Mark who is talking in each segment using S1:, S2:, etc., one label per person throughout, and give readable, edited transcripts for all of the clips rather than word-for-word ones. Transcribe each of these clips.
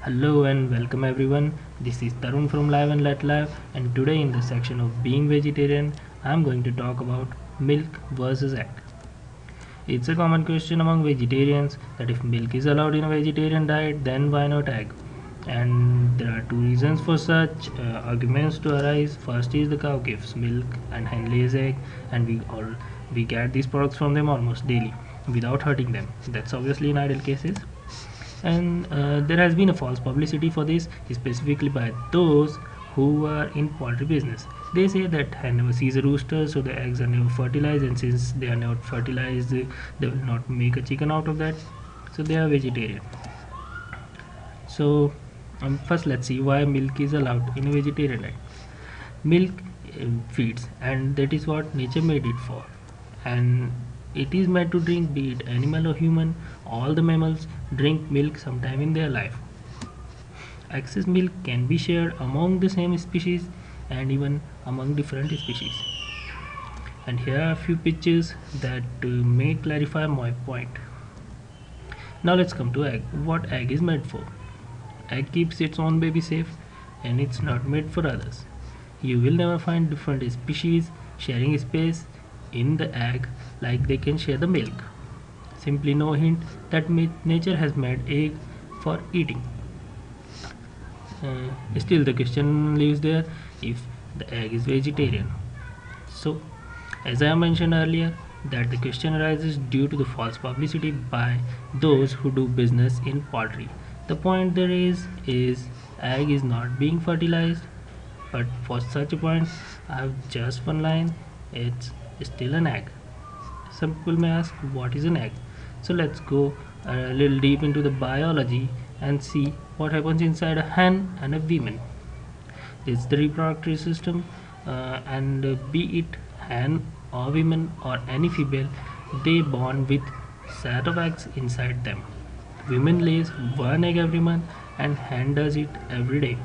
S1: Hello and welcome everyone. This is Tarun from Live and Let Live, and today in the section of being vegetarian, I'm going to talk about milk versus egg. It's a common question among vegetarians that if milk is allowed in a vegetarian diet, then why not egg? And there are two reasons for such arguments to arise. First is the cow gives milk and hen lays egg, and we get these products from them almost daily without hurting them. That's obviously in ideal cases, and there has been a false publicity for this, specifically by those who are in poultry business. They say that hen never sees a rooster, so the eggs are never fertilized, and since they are not fertilized, they will not make a chicken out of that, so they are vegetarian. So first let's see why milk is allowed in a vegetarian diet. Milk feeds, and that is what nature made it for, and it is meant to drink, be it animal or human. All the mammals drink milk sometime in their life. Excess milk can be shared among the same species and even among different species. And here are a few pictures that may clarify my point. Now let's come to egg. What egg is made for? Egg keeps its own baby safe, and it's not made for others. You will never find different species sharing space in the egg like they can share the milk. Simply no hint that nature has made egg for eating. Still the question lives there, if the egg is vegetarian. So as I mentioned earlier, that the question arises due to the false publicity by those who do business in poultry. The point there is egg is not being fertilized, but for such a point I have just one line: it's still an egg. Some people may ask, what is an egg? So let's go a little deep into the biology and see what happens inside a hen and a woman. It's the reproductive system, and be it hen or women or any female, they born with set of eggs inside them. Women lays one egg every month, and hen does it every day.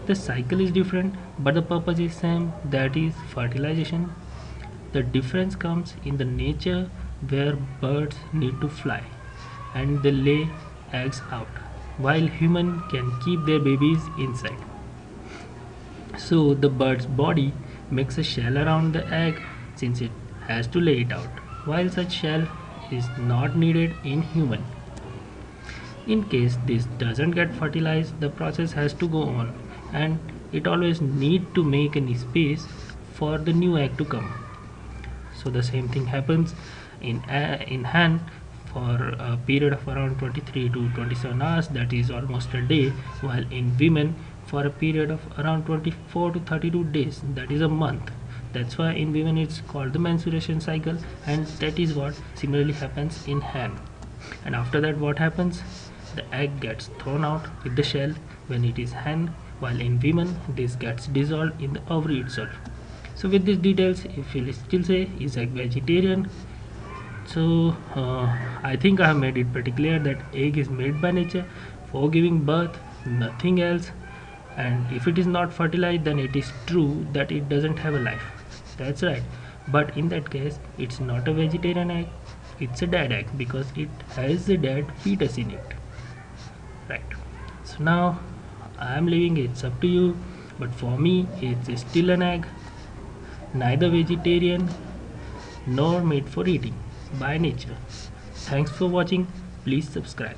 S1: The cycle is different, but the purpose is same, that is fertilization. The difference comes in the nature, where birds need to fly and they lay eggs out, while humans can keep their babies inside. So the bird's body makes a shell around the egg since it has to lay it out, while such shell is not needed in human. In case this doesn't get fertilized, the process has to go on, and it always need to make any space for the new egg to come. So the same thing happens in hen for a period of around 23 to 27 hours, that is almost a day, while in women for a period of around 24 to 32 days, that is a month. That's why in women it's called the menstruation cycle, and that is what similarly happens in hen. And after that, what happens? The egg gets thrown out with the shell when it is hen, while in women this gets dissolved in the ovary itself. So with these details, if you still say is egg vegetarian, so I think I have made it pretty clear that egg is made by nature for giving birth, nothing else. And if it is not fertilized, then it is true that it doesn't have a life. That's right. But in that case, it's not a vegetarian egg, it's a dead egg, because it has a dead fetus in it. Right. So now I am leaving, it's up to you, but for me it's still an egg, neither vegetarian nor made for eating by nature. Thanks for watching. Please subscribe.